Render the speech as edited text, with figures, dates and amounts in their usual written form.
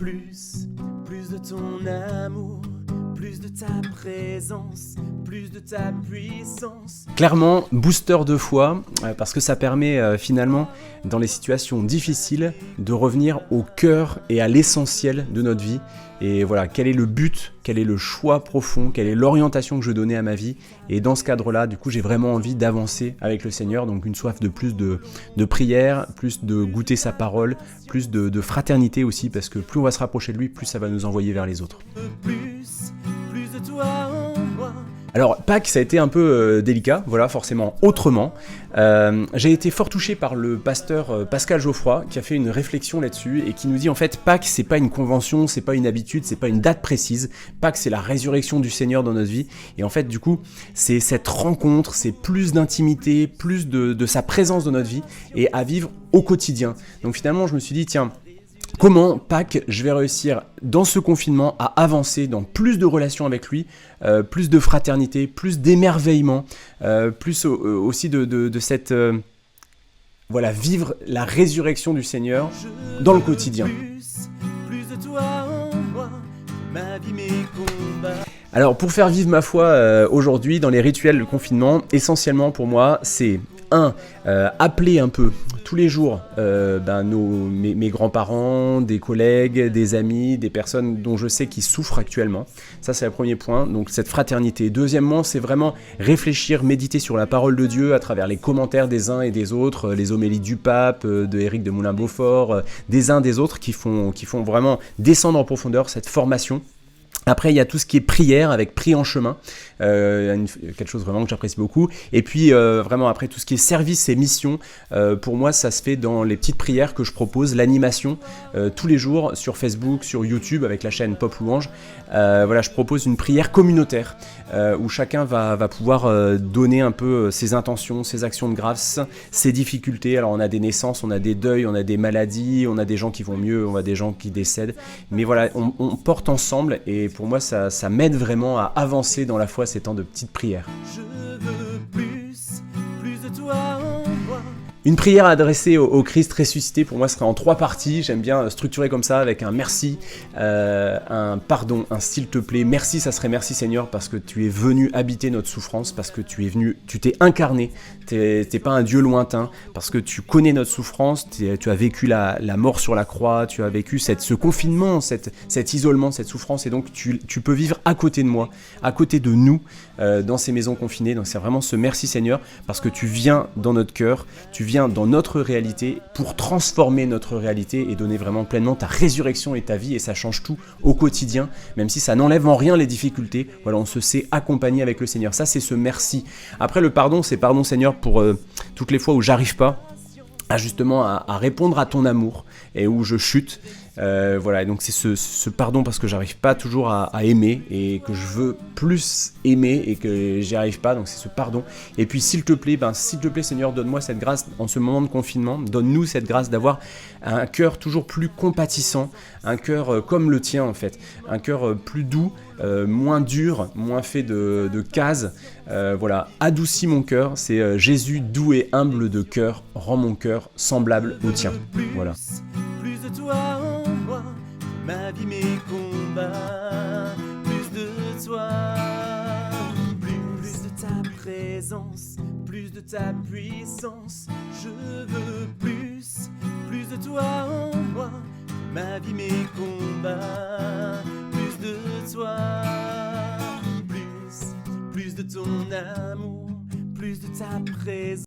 plus de ton amour, plus de ta présence, plus de ta puissance. Clairement, booster de foi, parce que ça permet finalement, dans les situations difficiles, de revenir au cœur et à l'essentiel de notre vie. Et voilà, quel est le but, quel est le choix profond, quelle est l'orientation que je veux donner à ma vie. Et dans ce cadre-là, du coup, j'ai vraiment envie d'avancer avec le Seigneur. Donc une soif de plus de prière, plus de goûter sa parole, plus de fraternité aussi, parce que plus on va se rapprocher de lui, plus ça va nous envoyer vers les autres. Plus de toi en moi. Alors Pâques, ça a été un peu délicat, voilà, forcément autrement. J'ai été fort touché par le pasteur Pascal Geoffroy qui a fait une réflexion là-dessus et qui nous dit en fait Pâques c'est pas une convention, c'est pas une habitude, c'est pas une date précise. Pâques c'est la résurrection du Seigneur dans notre vie et en fait du coup c'est cette rencontre, c'est plus d'intimité, plus de sa présence dans notre vie et à vivre au quotidien. Donc finalement je me suis dit tiens, comment Pâques, je vais réussir dans ce confinement à avancer dans plus de relations avec lui, plus de fraternité, plus d'émerveillement, plus aussi de cette... voilà, vivre la résurrection du Seigneur dans le quotidien. Alors pour faire vivre ma foi aujourd'hui dans les rituels de confinement, essentiellement pour moi c'est appeler un peu tous les jours mes grands-parents, des collègues, des amis, des personnes dont je sais qui souffrent actuellement. Ça c'est le premier point, donc cette fraternité. Deuxièmement, c'est vraiment réfléchir, méditer sur la parole de Dieu à travers les commentaires des uns et des autres, les homélies du pape, de Éric de Moulin-Beaufort, des uns des autres qui font vraiment descendre en profondeur cette formation. Après, il y a tout ce qui est prière avec Prie en chemin, quelque chose vraiment que j'apprécie beaucoup. Et puis, vraiment, après, tout ce qui est service et mission, pour moi, ça se fait dans les petites prières que je propose, l'animation, tous les jours sur Facebook, sur YouTube, avec la chaîne Pop Louange. Voilà, je propose une prière communautaire où chacun va pouvoir donner un peu ses intentions, ses actions de grâce, ses difficultés. Alors, on a des naissances, on a des deuils, on a des maladies, on a des gens qui vont mieux, on a des gens qui décèdent. Mais voilà, on porte ensemble et pour moi, ça m'aide vraiment à avancer dans la foi ces temps de petites prières. Je veux plus de toi en moi. Une prière adressée au Christ ressuscité, pour moi, serait en 3 parties. J'aime bien structurer comme ça, avec un merci, un pardon, un s'il te plaît. Merci, ça serait merci Seigneur, parce que tu es venu habiter notre souffrance, parce que tu t'es incarné, t'es pas un Dieu lointain, parce que tu connais notre souffrance, tu as vécu la mort sur la croix, tu as vécu ce confinement, cet isolement, cette souffrance, et donc tu peux vivre à côté de moi, à côté de nous, dans ces maisons confinées. Donc c'est vraiment ce merci Seigneur, parce que tu viens dans notre cœur, tu viens dans notre réalité pour transformer notre réalité et donner vraiment pleinement ta résurrection et ta vie, et ça change tout au quotidien, même si ça n'enlève en rien les difficultés. Voilà, on se sait accompagner avec le Seigneur. Ça, c'est ce merci. Après, le pardon, c'est pardon Seigneur pour toutes les fois où j'arrive pas justement à répondre à ton amour et où je chute. Voilà, et donc c'est ce pardon parce que j'arrive pas toujours à aimer et que je veux plus aimer et que j'y arrive pas, donc c'est ce pardon. Et puis s'il te plaît Seigneur, donne-moi cette grâce en ce moment de confinement, donne-nous cette grâce d'avoir un cœur toujours plus compatissant, un cœur comme le tien en fait, un cœur plus doux, moins dur, moins fait de cases. Voilà, adoucis mon cœur, c'est Jésus doux et humble de cœur, rend mon cœur semblable au tien. Voilà. Plus de toi en moi, ma vie, mes combats, plus de toi, plus de ta présence, plus de ta puissance. Je veux plus de toi en moi, ma vie, mes combats, plus de toi, plus de ton amour, plus de ta présence.